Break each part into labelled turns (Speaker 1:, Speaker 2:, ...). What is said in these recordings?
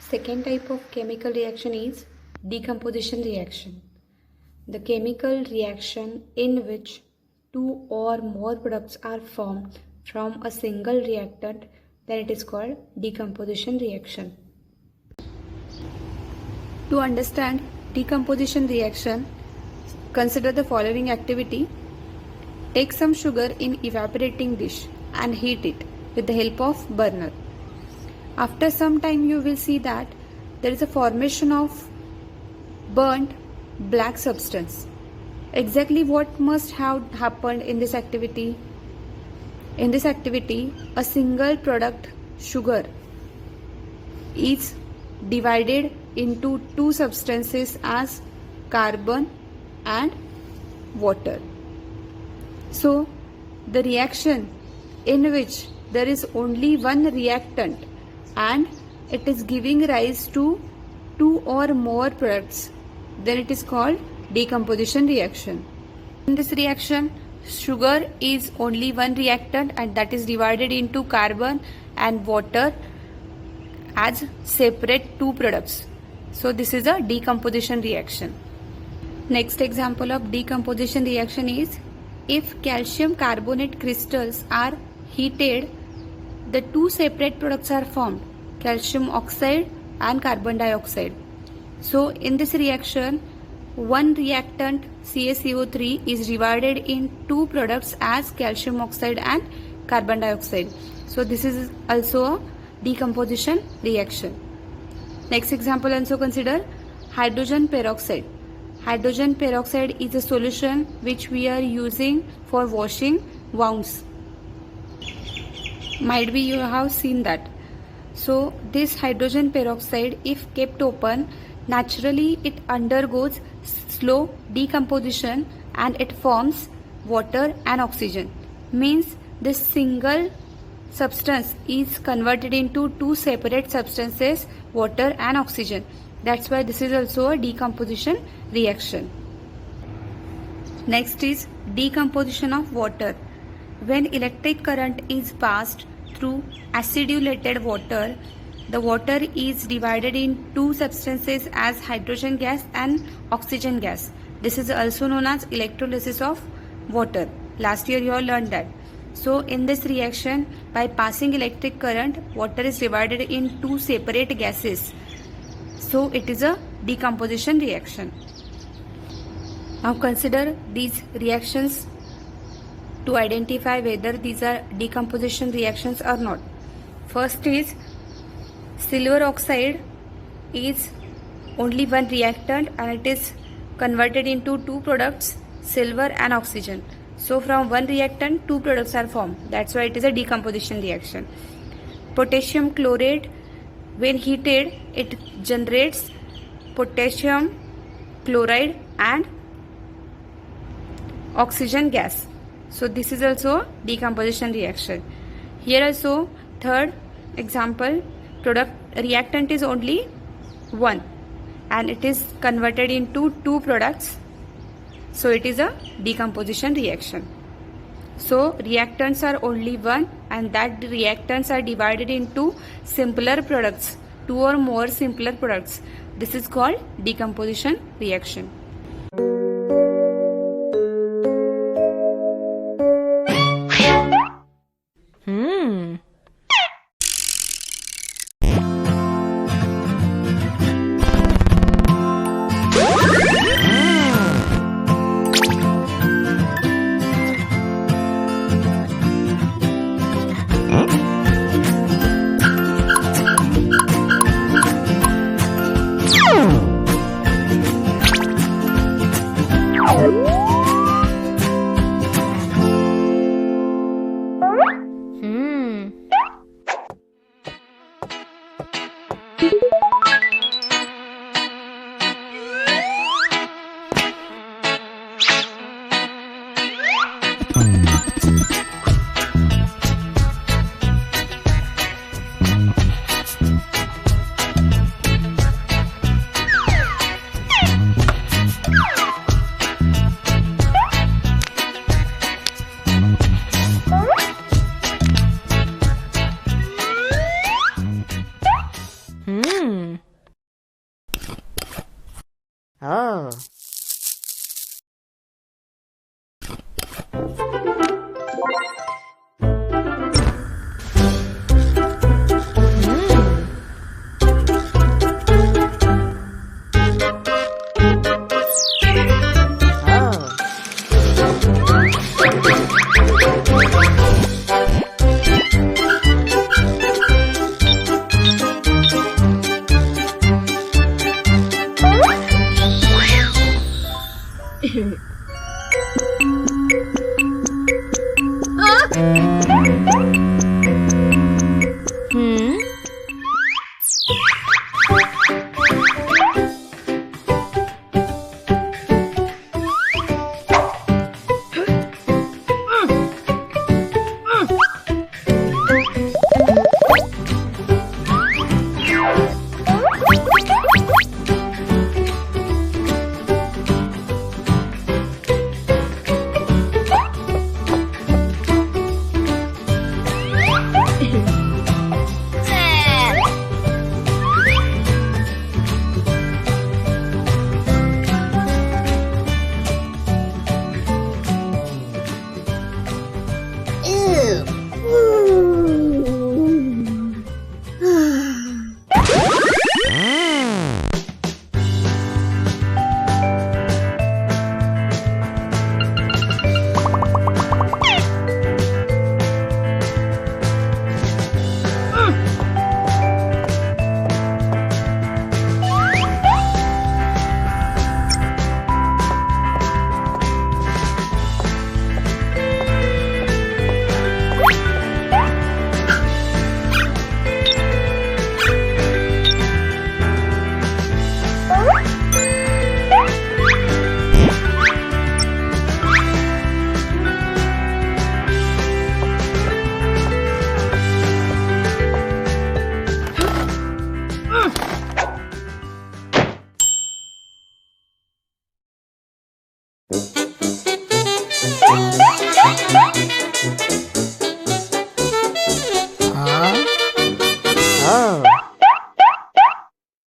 Speaker 1: Second type of chemical reaction is decomposition reaction. The chemical reaction in which two or more products are formed from a single reactant, then it is called decomposition reaction. To understand decomposition reaction, consider the following activity. Take some sugar in evaporating dish and heat it with the help of burner. After some time you will see that there is a formation of burnt black substance. Exactly what must have happened in this activity? In this activity, a single product sugar is divided into two substances as carbon and water. So, the reaction in which there is only one reactant and it is giving rise to two or more products, then it is called decomposition reaction. In this reaction, sugar is only one reactant and that is divided into carbon and water as separate two products. So this is a decomposition reaction. Next example of decomposition reaction is if calcium carbonate crystals are heated, the two separate products are formed, calcium oxide and carbon dioxide. So in this reaction, one reactant CaCO3 is divided in two products as calcium oxide and carbon dioxide. So this is also a decomposition reaction. Next example also consider hydrogen peroxide. Hydrogen peroxide is a solution which we are using for washing wounds. Might be you have seen that. So this hydrogen peroxide, if kept open, naturally it undergoes slow decomposition and it forms water and oxygen. Means this single substance is converted into two separate substances, water and oxygen. That's why this is also a decomposition reaction. Next is decomposition of water. When electric current is passed through acidulated water, the water is divided in two substances as hydrogen gas and oxygen gas. This is also known as electrolysis of water. Last year you all learned that. So in this reaction, by passing electric current, water is divided in two separate gases. So it is a decomposition reaction. Now consider these reactions to identify whether these are decomposition reactions or not. First is silver oxide is only one reactant and it is converted into two products, silver and oxygen. So from one reactant two products are formed. That's why it is a decomposition reaction. Potassium chlorate, when heated, it generates potassium chloride and oxygen gas. So this is also a decomposition reaction. Here also third example, product reactant is only one and it is converted into two products. So it is a decomposition reaction. So reactants are only one and that reactants are divided into simpler products, two or more simpler products. This is called decomposition reaction.
Speaker 2: Oh.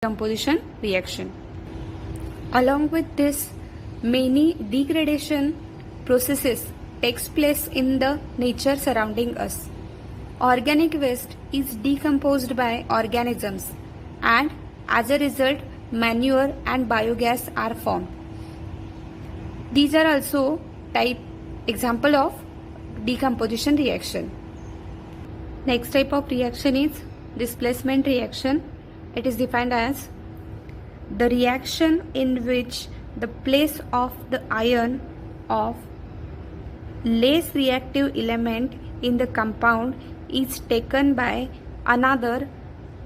Speaker 1: Decomposition reaction. Along with this, many degradation processes takes place in the nature surrounding us. Organic waste is decomposed by organisms, and as a result, manure and biogas are formed. These are also example of decomposition reaction. Next type of reaction is displacement reaction. It is defined as the reaction in which the place of the ion of less reactive element in the compound is taken by another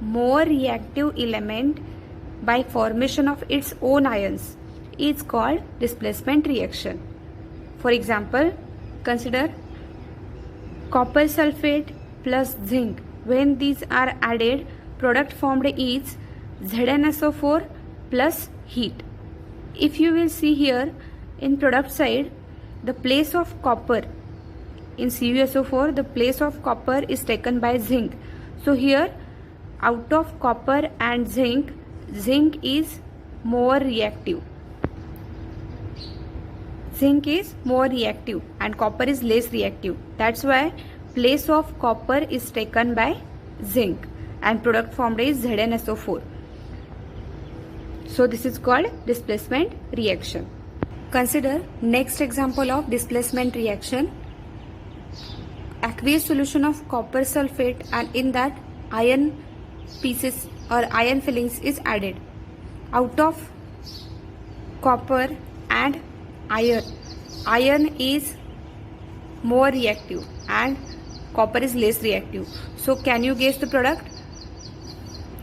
Speaker 1: more reactive element by formation of its own ions is called displacement reaction. For example, consider copper sulfate plus zinc. When these are added, product formed is ZnSO4 plus heat. If you will see here in product side, the place of copper in CuSO4, the place of copper is taken by zinc. So here out of copper and zinc, zinc is more reactive. Zinc is more reactive and copper is less reactive. That's why place of copper is taken by zinc and product formed is ZnSO4. So this is called displacement reaction. Consider next example of displacement reaction. Aqueous solution of copper sulfate, and in that iron pieces or iron fillings is added. Out of copper and iron is more reactive and copper is less reactive. So can you guess the product?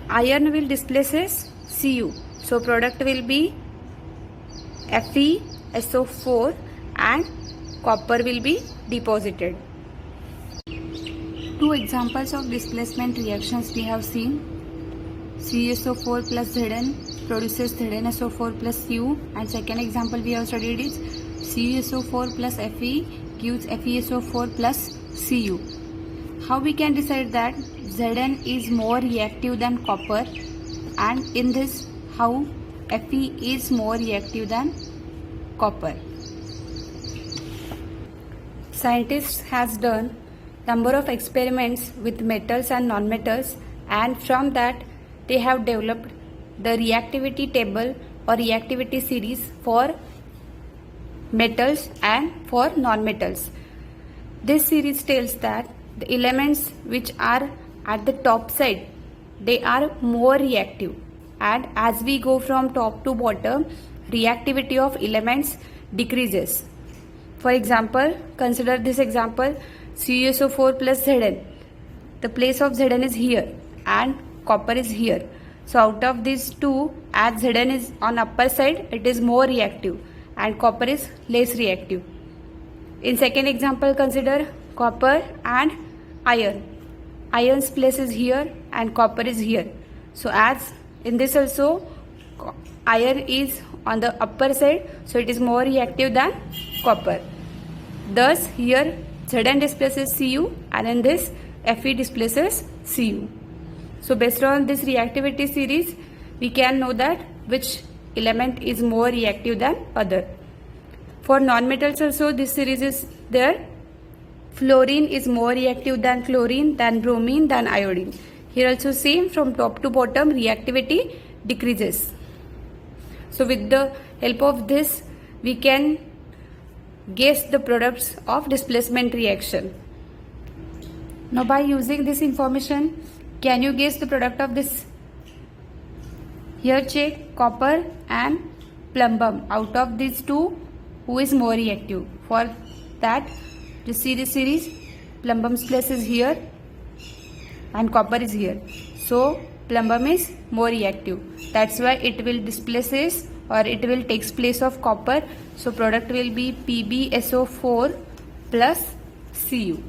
Speaker 1: Iron will displace as Cu. So product will be FeSO4 and copper will be deposited. Two examples of displacement reactions we have seen. CuSO4 plus Zn produces ZnSO4 plus Cu, and second example we have studied is CuSO4 plus Fe gives FeSO4 plus Cu. How we can decide that Zn is more reactive than copper and in this how Fe is more reactive than copper. Scientists has done number of experiments with metals and non-metals, and from that they have developed the reactivity table or reactivity series for metals and for non-metals. This series tells that the elements which are at the top side, they are more reactive, and as we go from top to bottom, reactivity of elements decreases. For example, consider this example, CuSO4 plus Zn. The place of Zn is here and copper is here. So out of these two, as Zn is on upper side, it is more reactive and copper is less reactive. In second example, consider copper and iron. Iron's place is here and copper is here. So as in this also, iron is on the upper side, so it is more reactive than copper. Thus here Zn displaces Cu and in this Fe displaces Cu. So based on this reactivity series, we can know that which element is more reactive than other. For non-metals also this series is there. Fluorine is more reactive than chlorine, than bromine, than iodine. Here also same, from top to bottom reactivity decreases. So with the help of this we can guess the products of displacement reaction. Now by using this information, can you guess the product of this? Here check copper and plumbum. Out of these two, who is more reactive? For that, just see this series, plumbum's place is here and copper is here. So plumbum is more reactive. That's why it will displaces or it will takes place of copper. So product will be PbSO4 plus Cu.